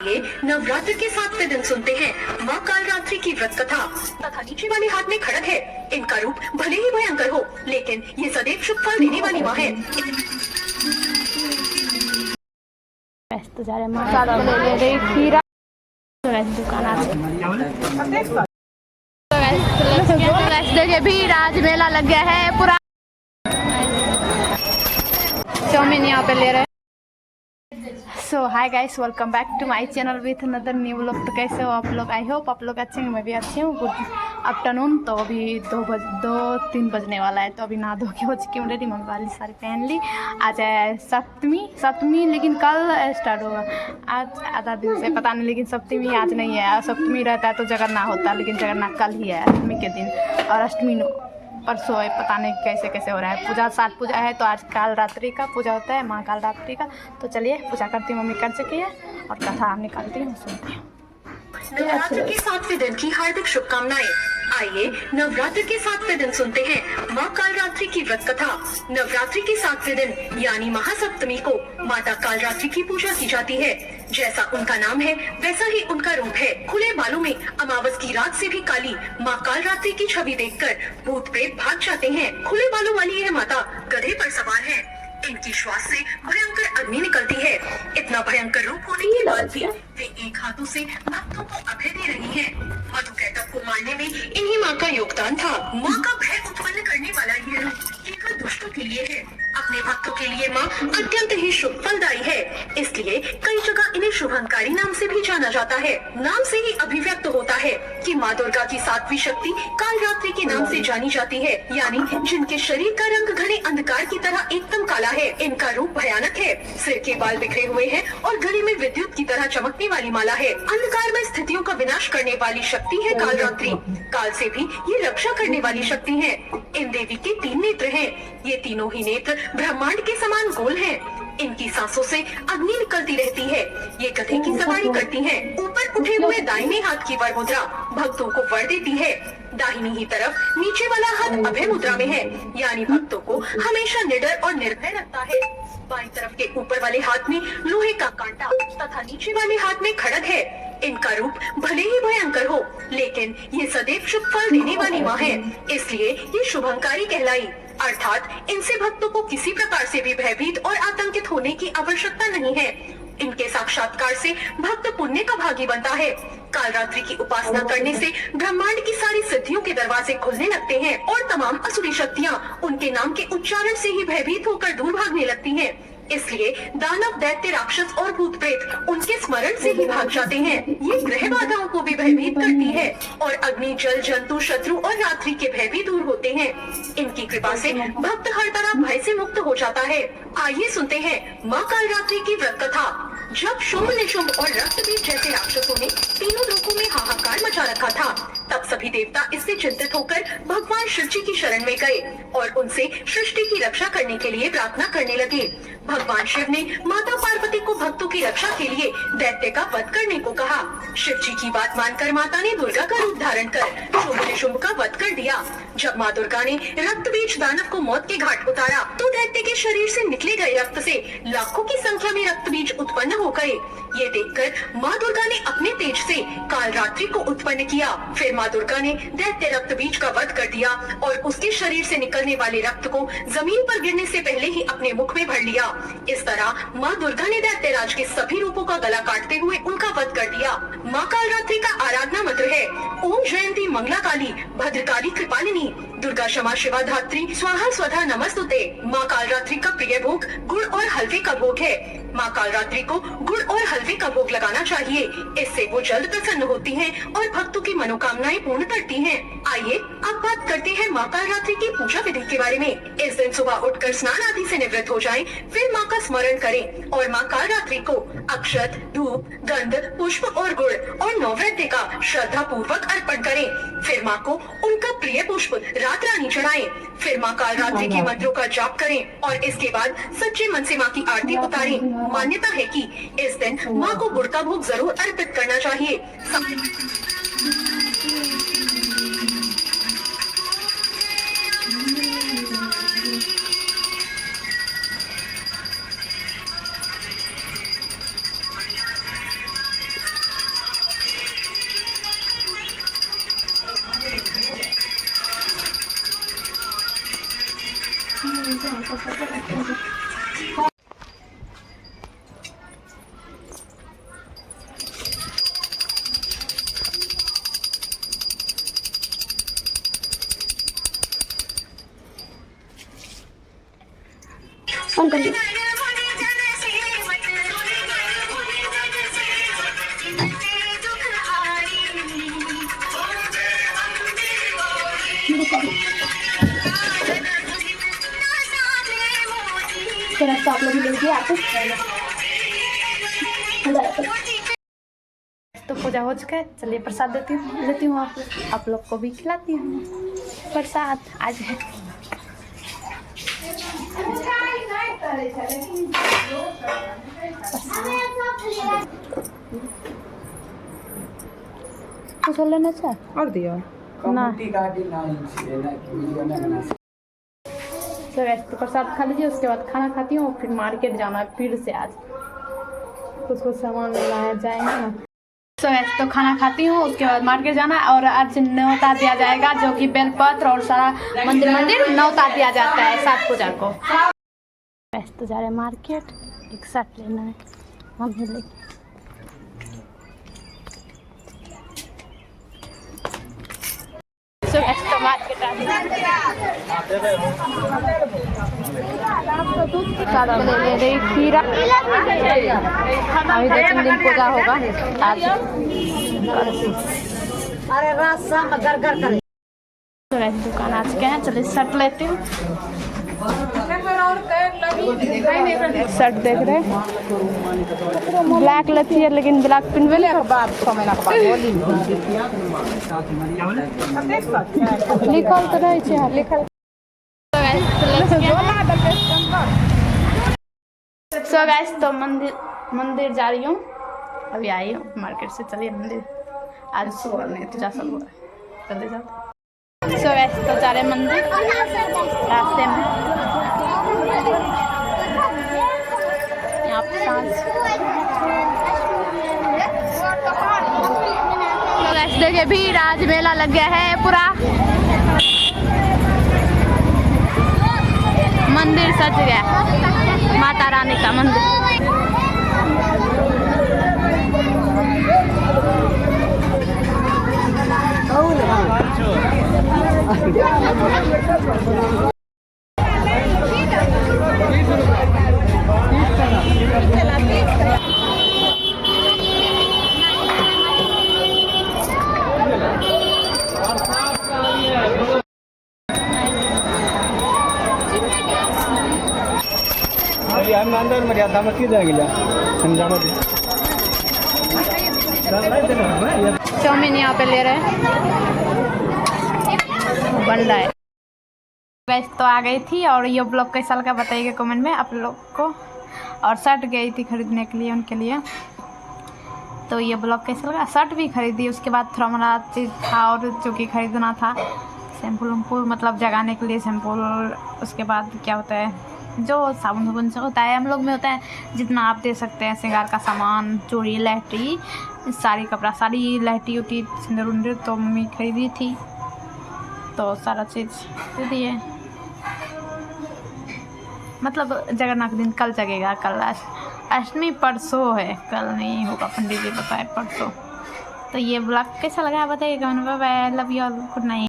ये नवरात्र के 7वें दिन सुनते हैं माँ कालरात्रि की व्रत कथा तथा नीचे वाले हाथ में खड़ग है। इनका रूप भले ही भयंकर हो, लेकिन ये सदैव शुभ फल देने वाली माँ है। तो जा रहे मसाला ले ले रही खीरा दुकान देखिए भीड़, आज मेला लग गया है पूरा। चाउमीन यहाँ पे ले रहे हैं। So hi guys, welcome back to my channel with another new vlog. तो कैसे हो आप लोग? आई होप आप लोग अच्छे हैं, मैं भी अच्छी हूँ। Good afternoon. तो अभी 2-3 बजने वाला है, तो अभी नहा धो के हो चुकी हूँ रेडी। मम्मी वाली साड़ी पहन ली। आज है सप्तमी, लेकिन कल स्टार्ट होगा। आज आधा दिन से पता नहीं, लेकिन सप्तमी आज नहीं है। सप्तमी रहता है तो जगन्नाथ होता है, लेकिन जगन्नाथ कल ही है, अष्टमी के दिन। और अष्टमी परसों है, पता नहीं कैसे हो रहा है। पूजा 7 पूजा है, तो आज कालरात्रि का पूजा होता है, माँ कालरात्रि का। तो चलिए पूजा करती हूँ, मम्मी कर चुकी है और कथा निकालती हूँ, सुनती हूँ। नवरात्र के 7वें दिन की हार्दिक शुभकामनाएं। आइए नवरात्र के 7वें दिन सुनते हैं माँ कालरात्रि की व्रत कथा। नवरात्रि के 7वें दिन यानी महासप्तमी को माता कालरात्रि की पूजा की जाती है। जैसा उनका नाम है वैसा ही उनका रूप है। खुले बालों में अमावस की रात से भी काली माँ कालरात्रि की छवि देखकर भूत प्रेत भाग जाते हैं। खुले बालों वाली यह माता गधे पर सवार है। इनकी श्वास से भयंकर अग्नि निकलती है। इतना भयंकर रूप होने के बाद भी वे एक हाथों से भक्तों को अभय दे रही हैं। मधु कैटव को मारने में इन्हीं माँ का योगदान था। माँ का भय उत्पन्न करने वाला यह रूप केवल दुष्टों के लिए है। अपने भक्तों के लिए माँ अत्यंत ही शुभ फलदायी है, इसलिए कई जगह इन्हें शुभंकारी नाम से भी जाना जाता है। नाम से ही अभिव्यक्त होता है कि माँ दुर्गा की 7वीं शक्ति कालरात्रि के नाम से जानी जाती है, यानी जिनके शरीर का रंग घने अंधकार की तरह एकदम काला है। इनका रूप भयानक है। सिर के बाल बिखरे हुए हैं और गले में विद्युत की तरह चमकने वाली माला है। अंधकार में स्थितियों का विनाश करने वाली शक्ति है कालरात्रि। काल से भी ये रक्षा करने वाली शक्ति है। इन देवी के 3 नेत्र हैं। ये तीनों ही नेत्र ब्रह्मांड के समान गोल हैं। इनकी सांसों से अग्नि निकलती रहती है। ये गधे की सवारी करती हैं। ऊपर उठे हुए दाहिने हाथ की वर मुद्रा भक्तों को वर देती है। दाहिनी ही तरफ नीचे वाला हाथ अभय मुद्रा में है, यानी भक्तों को हमेशा निडर और निर्भय रखता है। बाईं तरफ के ऊपर वाले हाथ में लोहे का कांटा तथा नीचे वाले हाथ में खड़ग है। इनका रूप भले ही भयंकर हो, लेकिन ये सदैव शुभ फल देने वाली माँ है, इसलिए ये शुभंकारी कहलाई। अर्थात इनसे भक्तों को किसी प्रकार से भी भयभीत और आतंकित होने की आवश्यकता नहीं है। इनके साक्षात्कार से भक्त पुण्य का भागी बनता है। कालरात्रि की उपासना करने से ब्रह्मांड की सारी सिद्धियों के दरवाजे खुलने लगते हैं और तमाम असुरी शक्तियाँ उनके नाम के उच्चारण से ही भयभीत होकर दूर भागने लगती हैं। इसलिए दानव, दैत्य, राक्षस और भूत प्रेत उनके स्मरण से ही भाग जाते हैं। ये ग्रह बाधाओं को भी भयभीत करती है और अग्नि, जल, जंतु, शत्रु और रात्रि के भय भी दूर होते हैं। इनकी कृपा से भक्त हर तरह भय से मुक्त हो जाता है। आइए सुनते हैं माँ कालरात्रि की व्रत कथा। जब शुंभ, निशुंभ और रक्तबीज जैसे राक्षसों ने तीनों लोकों में हाहाकार मचा रखा था, तब सभी देवता इससे चिंतित होकर भगवान शिव जी की शरण में गए और उनसे सृष्टि की रक्षा करने के लिए प्रार्थना करने लगे। भगवान शिव ने माता पार्वती को भक्तों की रक्षा के लिए दैत्य का वध करने को कहा। शिव जी की बात मानकर माता ने दुर्गा का रूप धारण कर शुंभ, निशुंभ का वध कर दिया। जब माँ दुर्गा ने रक्तबीज दानव को मौत के घाट उतारा, तो दैत्य के शरीर से निकले गए रक्त से लाखों की संख्या में रक्तबीज उत्पन्न हो गए। ये देखकर माँ दुर्गा ने अपने तेज से कालरात्रि को उत्पन्न किया। फिर माँ दुर्गा ने दैत्य रक्तबीज का वध कर दिया और उसके शरीर से निकलने वाले रक्त को जमीन पर गिरने से पहले ही अपने मुख में भर लिया। इस तरह माँ दुर्गा ने दैत्यराज के सभी रूपों का गला काटते हुए उनका वध कर दिया। माँ कालरात्रि का आराधना मंत्र है ओम जयंती मंगला काली भद्रकाली कृपालिनी दुर्गा क्षमा शिवा धात्री स्वाहा स्वधा नमस्तुते। माँ कालरात्रि का प्रिय भोग गुड़ और हलवे का भोग है। माँ कालरात्रि को गुड़ और हलवे का भोग लगाना चाहिए, इससे वो जल्द प्रसन्न होती हैं और भक्तों की मनोकामनाएं पूर्ण करती हैं। आइए अब बात करते हैं माँ कालरात्रि की पूजा विधि के बारे में। इस दिन सुबह उठकर स्नान आदि से निवृत्त हो जाएं, फिर माँ का स्मरण करें और माँ कालरात्रि को अक्षत, धूप, गंध, पुष्प और गुड़ और नैवेद्य का श्रद्धा पूर्वक अर्पण करें। फिर माँ को उनका प्रिय पुष्प रात रानी चढ़ाएं। फिर माँ कालरात्रि के मंत्रों का जाप करें और इसके बाद सच्चे मन से माँ की आरती उतारें। मान्यता है कि इस दिन माँ को गुड़ का भोग जरूर अर्पित करना चाहिए। फोन कर ली। आप लोग ले आते तो पूजा हो चुका है। चलिए प्रसाद लेती हूँ आप लोग को भी खिलाती हूँ प्रसाद आज है। कुछ लेना चाह और दियो ना तो प्रसाद खा लीजिए, उसके बाद खाना खाती हूँ, फिर मार्केट जाना है फिर से। आज कुछ सामान लाया जाएगा ना। तो खाना खाती हूँ, उसके बाद मार्केट जाना है। और आज न्योता दिया जाएगा, जो कि बेलपत्र और सारा मंदिर न्योता दिया जाता है सात पूजा को। तो जा रहे हैं मार्केट, एक शर्ट लेना है मम्मी ले। तो मार्केट ले रही खीरा। अभी 2-3 दिन पूजा होगा आज। अरे रास्ता में घर करे तो ऐसी दुकान आज के हैं। चलिए शर्ट लेती हूँ। शर्ट देख रहे हैं, ब्लैक लेती है, लेकिन ब्लैक पिनवे बाद 6 महीना के बाद होली लिखल तो रहे छे लिखल। सो गाइस तो मंदिर जा रही हूँ, अभी आई हूँ मार्केट से। चलिए मंदिर आज सुबह नहीं तो जा सब जल्दी जाओ। सो गाइस तो जा रहे मंदिर रास्ते में। यहाँ पे देखिए भीड़, आज मेला लग गया है पूरा। मंदिर सज गया, माता रानी का मंदिर। अंदर मर्यादा मत की जाएगी चाउमीन यहाँ पे ले रहे हैं, बन रहा है। वैसे तो आ गई थी। और ये ब्लॉग कैसा लगा बताइएगा कमेंट में आप लोग को। और शर्ट गई थी खरीदने के लिए उनके लिए। तो ये ब्लॉग कैसा लगा, शर्ट भी खरीदी। उसके बाद थोड़ा मोड़ा चीज़ था और जो कि खरीदना था, शैम्पूल मतलब जगाने के लिए शैम्पूल। उसके बाद क्या होता है, जो साबुन से होता है हम लोग में होता है, जितना आप दे सकते हैं। श्रृंगार का सामान, चूड़ी, लहठी, साड़ी, कपड़ा, साड़ी, लहठी उठी, सिंदूर उंदूर तो मम्मी खरीदी थी। तो सारा चीज़ खरीदी है। मतलब जगन्नाथ दिन कल जगेगा, कल अष्टमी परसों है, कल नहीं होगा, पंडित जी बताए परसों। तो ये ब्लॉग कैसा लगा बताइएगा। Bye bye, love you all, good night.